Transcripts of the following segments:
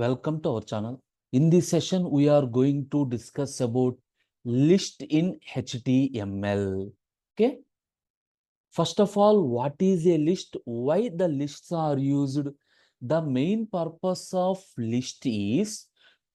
Welcome to our channel. In this session, we are going to discuss about list in HTML. Okay. First of all, what is a list? Why the lists are used? The main purpose of list is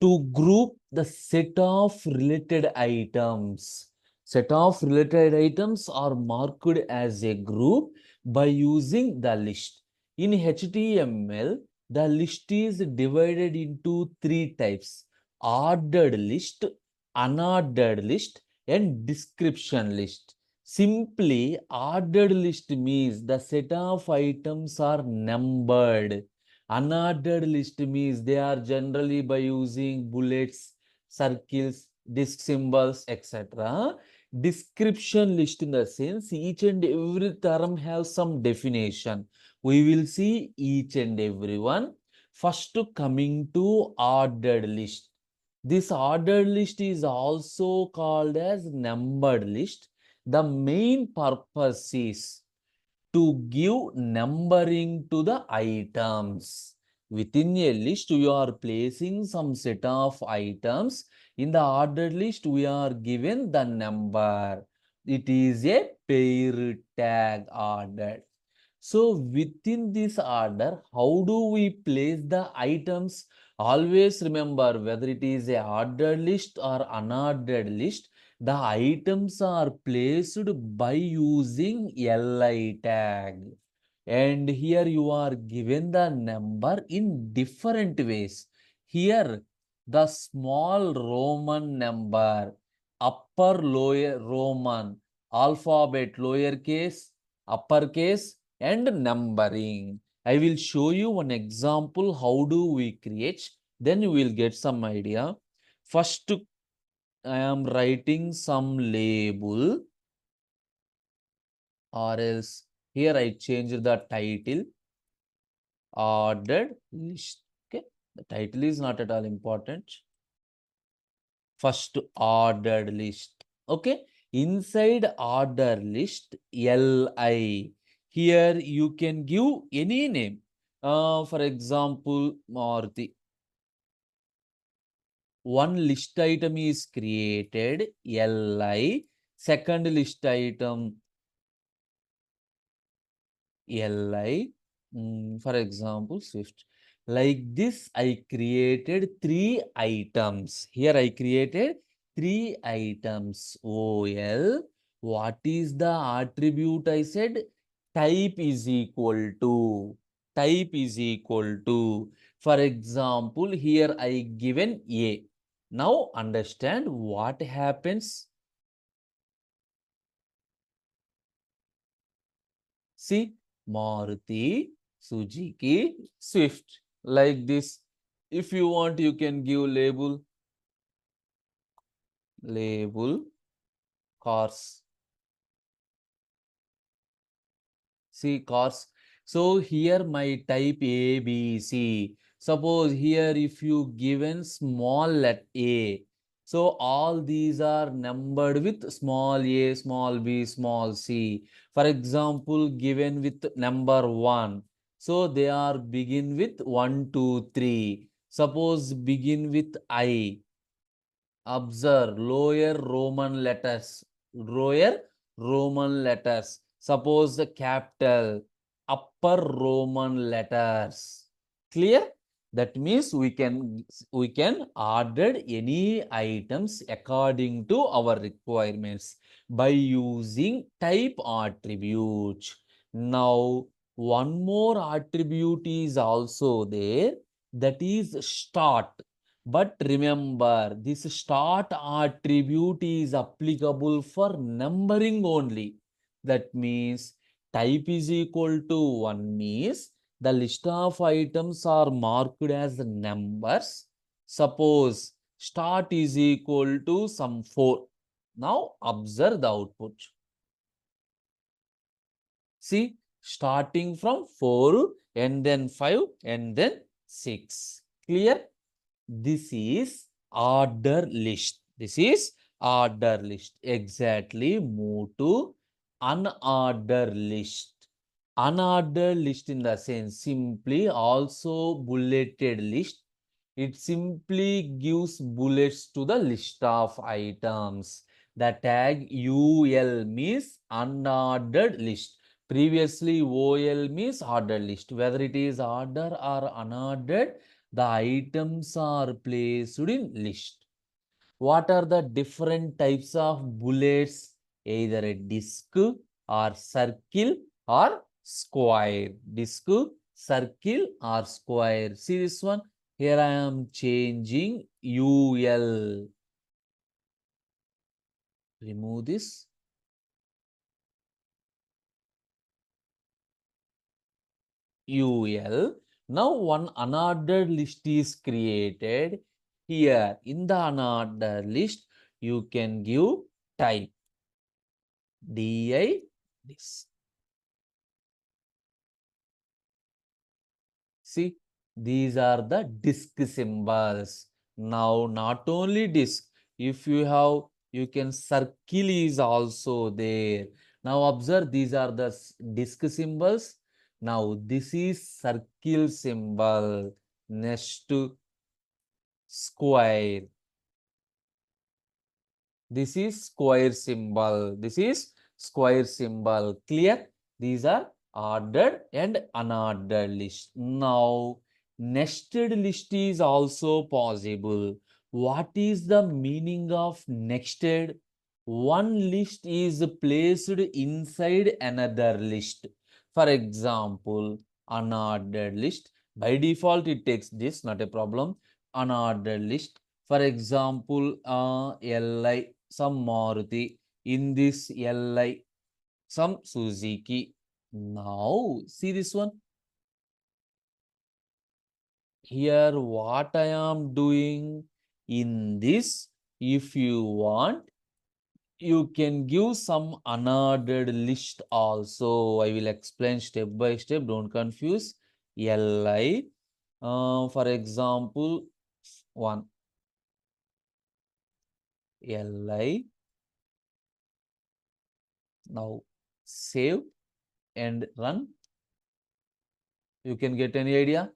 to group the set of related items. Set of related items are marked as a group by using the list. In HTML, the list is divided into three types: ordered list, unordered list, and description list. Simply, ordered list means the set of items are numbered. Unordered list means they are generally by using bullets, circles, disk symbols, etc. Description list in the sense each and every term has some definition. We will see each and every one. First, coming to ordered list. This ordered list is also called as numbered list. The main purpose is to give numbering to the items. Within a list, we are placing some set of items. In the ordered list, we are given the number. It is a pair tag ordered. So within this order, how do we place the items? Always remember, whether it is a ordered list or unordered list, the items are placed by using li tag. And here you are given the number in different ways. Here, the small Roman number, upper lower Roman, alphabet lowercase, uppercase, and numbering. I will show you one example how do we create. Then you will get some idea. First, I am writing some label, or else here I change the title, ordered list. Okay, the title is not at all important. First, ordered list. Okay, inside order list, li. Here you can give any name. For example, Maruti. One list item is created, li. Second list item, li. For example, Swift. Like this, I created three items. Here I created three items. OL. What is the attribute I said? Type is equal to. Type is equal to. For example, here I given A. Now understand what happens. See, Maruti, Suzuki, Swift. Like this. If you want, you can give label, cars. See, cars. So here my type A, B, C. Suppose here if you given small let A. So all these are numbered with small a, small b, small c. For example, given with number 1. So they are begin with 1, 2, 3. Suppose begin with I. Observe lower Roman letters. Lower Roman letters. Suppose the capital, upper Roman letters. Clear? That means we can order any items according to our requirements by using type attribute. Now, one more attribute is also there, that is start. But remember, this start attribute is applicable for numbering only. That means type is equal to 1 means the list of items are marked as numbers. Suppose start is equal to some 4. Now observe the output. See, starting from 4 and then 5 and then 6. Clear? This is order list. This is order list. Exactly. Move to unordered list. Unordered list in the sense simply also bulleted list. It simply gives bullets to the list of items. The tag UL means unordered list. Previously, OL means ordered list. Whether it is order or unordered, the items are placed in list. What are the different types of bullets? Either a disc or circle or square. Disc, circle or square. See this one? Here I am changing UL. Remove this. UL. Now one unordered list is created. Here in the unordered list, you can give type DI this. See, these are the disk symbols. Now, not only disk, if you have, you can circle is also there. Now, observe these are the disk symbols. Now, this is circle symbol. Next to square. This is square symbol. This is square symbol. Clear? These are ordered and unordered list. Now, nested list is also possible. What is the meaning of nested? One list is placed inside another list. For example, unordered list. By default, it takes this, not a problem. Unordered list. For example, LI, some Maruti. In this LI, some Suzuki. Now, see this one. Here, what I am doing in this, if you want, you can give some unordered list also. I will explain step by step. Don't confuse. LI, for example, one LI. Now, save and run. You can get any idea?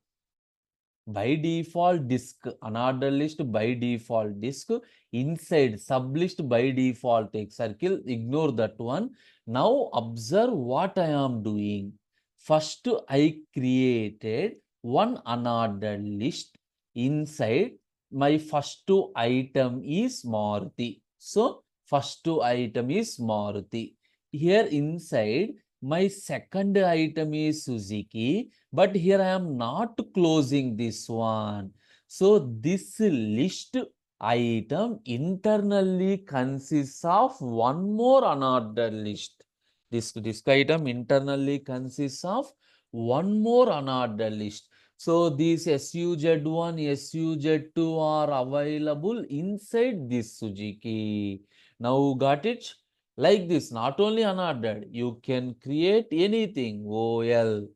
By default disk, unordered list by default disk, inside sublist by default take circle, ignore that one. Now observe what I am doing. First I created one unordered list. Inside my first item is Maruti. So first item is Maruti. Here inside my second item is Suzuki, but here I am not closing this one. So this list item internally consists of one more unordered list. This disk item internally consists of one more unordered list. So these SUZ1, SUZ2 are available inside this Suzuki. Now got it? Like this, not only unordered, you can create anything. OL.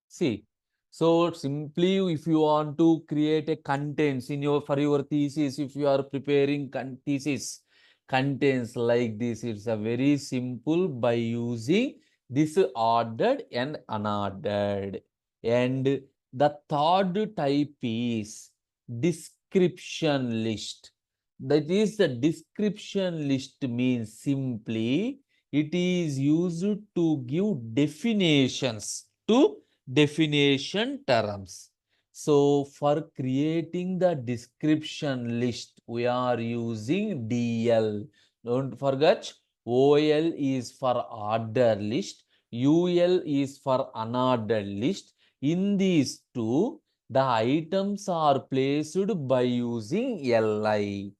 See, so simply if you want to create a contents in your for your thesis, if you are preparing thesis contents like this, it's a very simple by using this ordered and unordered. And the third type is description list. That is the description list means simply it is used to give definitions to definition terms. So for creating the description list, we are using DL. Don't forget, OL is for order list, UL is for unordered list. In these two, the items are placed by using LI.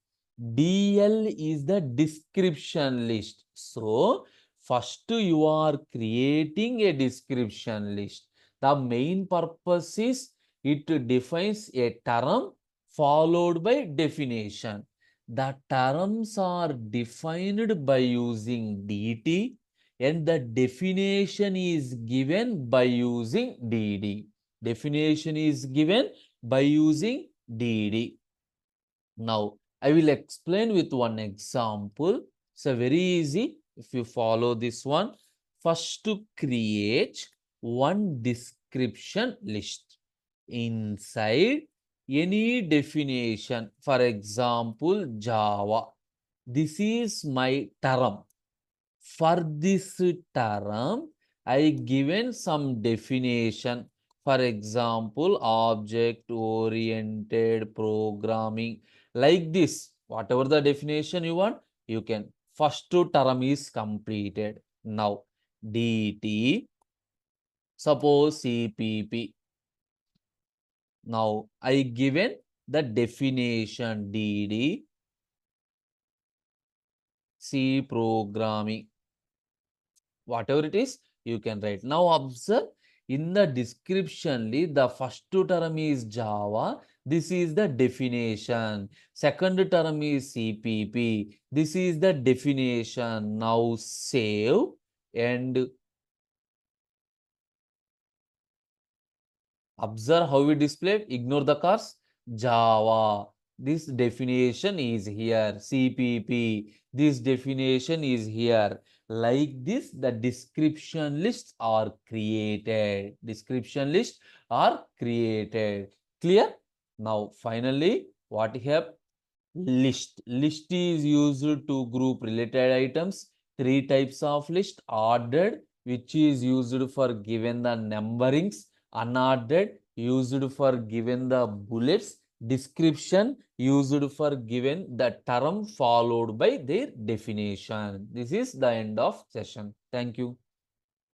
DL is the description list. So, first you are creating a description list. The main purpose is it defines a term followed by definition. The terms are defined by using DT and the definition is given by using DD. Definition is given by using DD. Now, I will explain with one example. It's a very easy if you follow this one. First to create one description list. Inside any definition, for example, Java. This is my term. For this term, I given some definition. For example, object-oriented programming. Like this, whatever the definition you want, you can. First term is completed. Now, DT, suppose CPP. Now, I given the definition DD, C programming. Whatever it is, you can write. Now observe, in the description, the first term is Java. This is the definition. Second term is CPP. This is the definition. Now save and observe how we displayed. Ignore the cars. Java. This definition is here. CPP. This definition is here. Like this, the description lists are created. Description lists are created. Clear? Now, finally, what we have? List. List is used to group related items. Three types of list. Ordered, which is used for given the numberings. Unordered, used for given the bullets. Description, used for given the term followed by their definition. This is the end of session. Thank you.